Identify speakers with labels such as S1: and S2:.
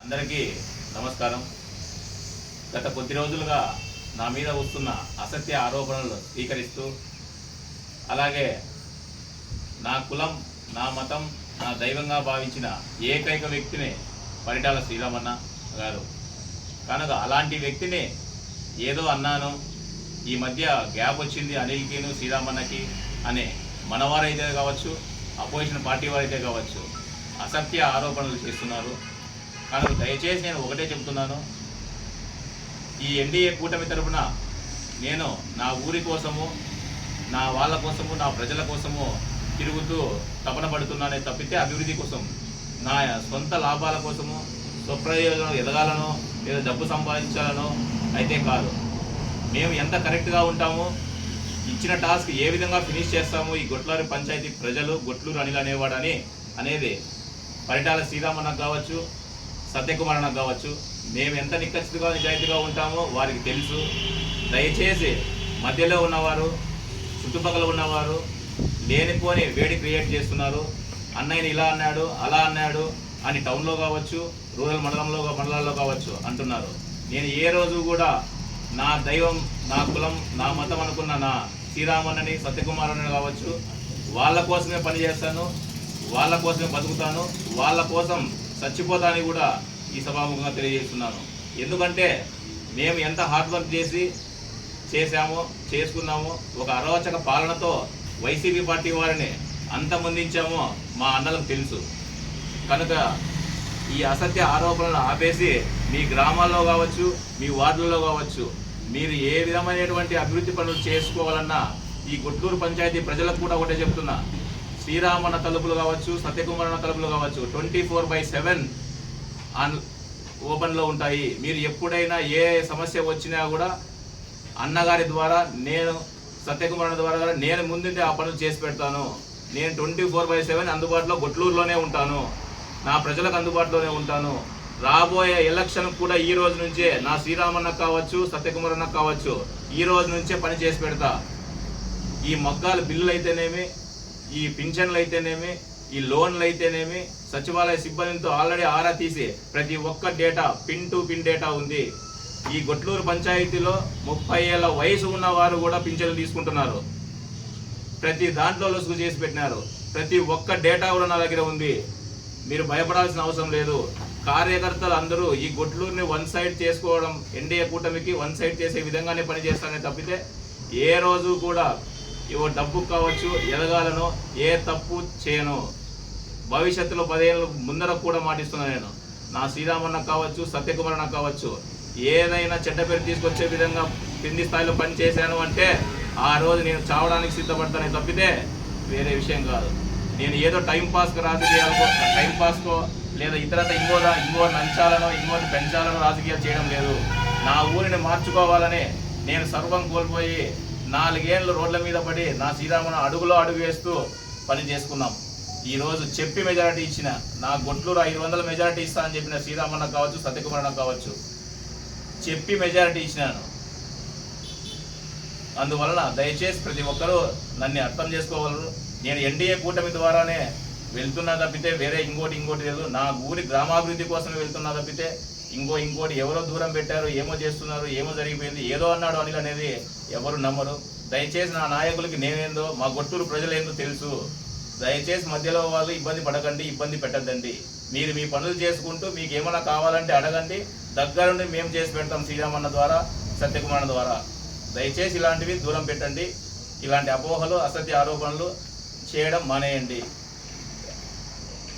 S1: అందరికీ నమస్కారం. గత కొద్ది రోజులుగా నా మీద వస్తున్న అసత్య ఆరోపణలు స్వీకరిస్తూ, అలాగే నా కులం, నా మతం, నా దైవంగా భావించిన ఏకైక వ్యక్తిని పరిటాల శ్రీరామన్న గారు కనుక అలాంటి వ్యక్తిని ఏదో అన్నాను, ఈ మధ్య గ్యాప్ వచ్చింది అనిల్కిను శ్రీరామన్నకి అనే మనవారైతే కావచ్చు, అపోజిషన్ పార్టీ వారైతే కావచ్చు, అసత్య ఆరోపణలు చేస్తున్నారు. కనుక దయచేసి నేను ఒకటే చెబుతున్నాను, ఈ ఎన్డీఏ కూటమి తరఫున నేను నా ఊరి కోసము, నా వాళ్ళ కోసము, నా ప్రజల కోసము తిరుగుతూ తపన పడుతున్నానే తప్పితే అభివృద్ధి కోసం, నా సొంత లాభాల కోసము, స్వప్రయోజనం ఎదగాలనో లేదా డబ్బు సంపాదించాలనో అయితే కాదు. మేము ఎంత కరెక్ట్గా ఉంటామో, ఇచ్చిన టాస్క్ ఏ విధంగా ఫినిష్ చేస్తామో ఈ గొట్లూరు పంచాయతీ ప్రజలు, గొట్లూరు అనిల్ అనేవాడని అనేది పరిటాల శ్రీరామన్నకు కావచ్చు, సత్యకుమార్ అన్నకు కావచ్చు, మేము ఎంత నిక్కచ్చిగా నిజాయితీగా ఉంటామో వారికి తెలుసు. దయచేసి మధ్యలో ఉన్నవారు, చుట్టుపక్కల ఉన్నవారు లేనిపోని వేడి క్రియేట్ చేస్తున్నారు. అన్నయ్యని ఇలా అన్నాడు, అలా అన్నాడు అని టౌన్లో కావచ్చు, రూరల్ మండలాల్లో కావచ్చు అంటున్నారు. నేను ఏ రోజు కూడా నా దైవం, నా కులం, నా మతం అనుకున్న నా శ్రీరామన్నని, సత్యకుమార్ అన్నని కావచ్చు, వాళ్ళ కోసమే పనిచేస్తాను, వాళ్ళ కోసమే బతుకుతాను, వాళ్ళ కోసం చచ్చిపోతానని కూడా ఈ సభాముఖంగా తెలియజేస్తున్నాను. ఎందుకంటే మేము ఎంత హార్డ్ వర్క్ చేశామో, చేసుకున్నామో, ఒక అరోచక పాలనతో వైసీపీ పార్టీ వారిని అంతమొందించామో మా అన్నలకు తెలుసు. కనుక ఈ అసత్య ఆరోపణలను ఆపేసి మీ గ్రామాల్లో కావచ్చు, మీ వార్డులలో కావచ్చు, మీరు ఏ విధమైనటువంటి అభివృద్ధి పనులు చేసుకోవాలన్నా ఈ గొట్లూరు పంచాయతీ ప్రజలకు కూడా ఒకటే చెప్తున్నా, శ్రీరామన్న తలుపులు కావచ్చు, సత్యకుమార్ అన్న తలుపులు కావచ్చు 24/7 ఓపెన్లో ఉంటాయి. మీరు ఎప్పుడైనా ఏ సమస్య వచ్చినా కూడా అన్నగారి ద్వారా, నేను సత్యకుమార్ అన్న ద్వారా నేను ముందుండి ఆ పనులు చేసి పెడతాను. నేను 24/7 అందుబాటులో గొట్లూరులోనే ఉంటాను, నా ప్రజలకు అందుబాటులోనే ఉంటాను. రాబోయే ఎలక్షన్ కూడా ఈ రోజు నుంచే నా శ్రీరామన్నకు కావచ్చు, సత్యకుమార్ అన్నకు కావచ్చు, ఈ రోజు నుంచే పని చేసి పెడతా. ఈ మగ్గాల బిల్లులు అయితేనేమి, ఈ పింఛన్లు అయితేనేమి, ఈ లోన్లు అయితేనేమి, సచివాలయ సిబ్బందితో ఆల్రెడీ ఆరా తీసి ప్రతి ఒక్క data pin to pin data ఉంది. ఈ గొట్లూరు పంచాయతీలో 30 ఏళ్ల వయసు ఉన్న వారు కూడా పింఛన్లు తీసుకుంటున్నారు. ప్రతి దాంట్లో లొసుగు చేసి పెట్టినారు. ప్రతి ఒక్క డేటా కూడా నా దగ్గర ఉంది. మీరు భయపడాల్సిన అవసరం లేదు. కార్యకర్తలు అందరూ ఈ గొట్లూరుని వన్ సైడ్ చేసుకోవడం, ఎన్డీఏ కూటమికి వన్ సైడ్ చేసే విధంగానే పనిచేస్తానే తప్పితే ఏ రోజు కూడా ఇవో డబ్బు కావచ్చు, ఎదగాలను ఏ తప్పు చేయను. భవిష్యత్తులో 10 ఏళ్ళ ముందర కూడా మాటిస్తున్నాను. నేను నా శ్రీరామన్న కావచ్చు, సత్యకుమార్ అన్న కావచ్చు, ఏదైనా చెడ్డ పేరు తీసుకొచ్చే విధంగా కింది స్థాయిలో పని చేశాను అంటే ఆ రోజు నేను చావడానికి సిద్ధపడతానే తప్పితే వేరే విషయం కాదు. నేను ఏదో టైంపాస్కి రాజకీయాలకో, టైంపాస్కో లేదా ఇతరత ఇంకో నంచాలనో ఇంకోటి పెంచాలనో రాజకీయాలు చేయడం లేదు. నా ఊరిని మార్చుకోవాలని నేను సర్వం కోల్పోయి 4 ఏళ్ళు రోడ్ల మీద పడి నా శ్రీరామన్న అడుగులో అడుగు వేస్తూ పని చేసుకున్నాం. ఈరోజు చెప్పి మెజారిటీ ఇచ్చిన, నా గొట్లూరు 500 మెజారిటీ ఇస్తా అని చెప్పిన శ్రీరామన్న కావచ్చు, సత్యకుమార్ అన్న కావచ్చు, చెప్పి మెజారిటీ ఇచ్చినాను. అందువలన దయచేసి ప్రతి ఒక్కరూ నన్ను అర్థం చేసుకోగలరు. నేను ఎన్డీఏ కూటమి ద్వారానే వెళ్తున్నా తప్పితే వేరే ఇంకోటి లేదు. నా ఊరి గ్రామాభివృద్ధి కోసమే వెళ్తున్నా తప్పితే ఇంకోటి ఎవరో దూరం పెట్టారు, ఏమో చేస్తున్నారు, ఏమో జరిగిపోయింది, ఏదో అన్నాడు అనిల్ అనేది ఎవరు నమ్మరు. దయచేసి నా నాయకులకి నేనేందో, మా గొట్టూరు ప్రజలేందో తెలుసు. దయచేసి మధ్యలో వాళ్ళు ఇబ్బంది పడకండి, ఇబ్బంది పెట్టద్దండి. మీరు మీ పనులు చేసుకుంటూ మీకు ఏమైనా కావాలంటే అడగండి, దగ్గరుండి మేము చేసి పెడతాం శ్రీరామన్న ద్వారా, సత్యకుమార్ ద్వారా. దయచేసి ఇలాంటివి దూరం పెట్టండి. ఇలాంటి అపోహలు, అసత్య ఆరోపణలు చేయడం మానేయండి.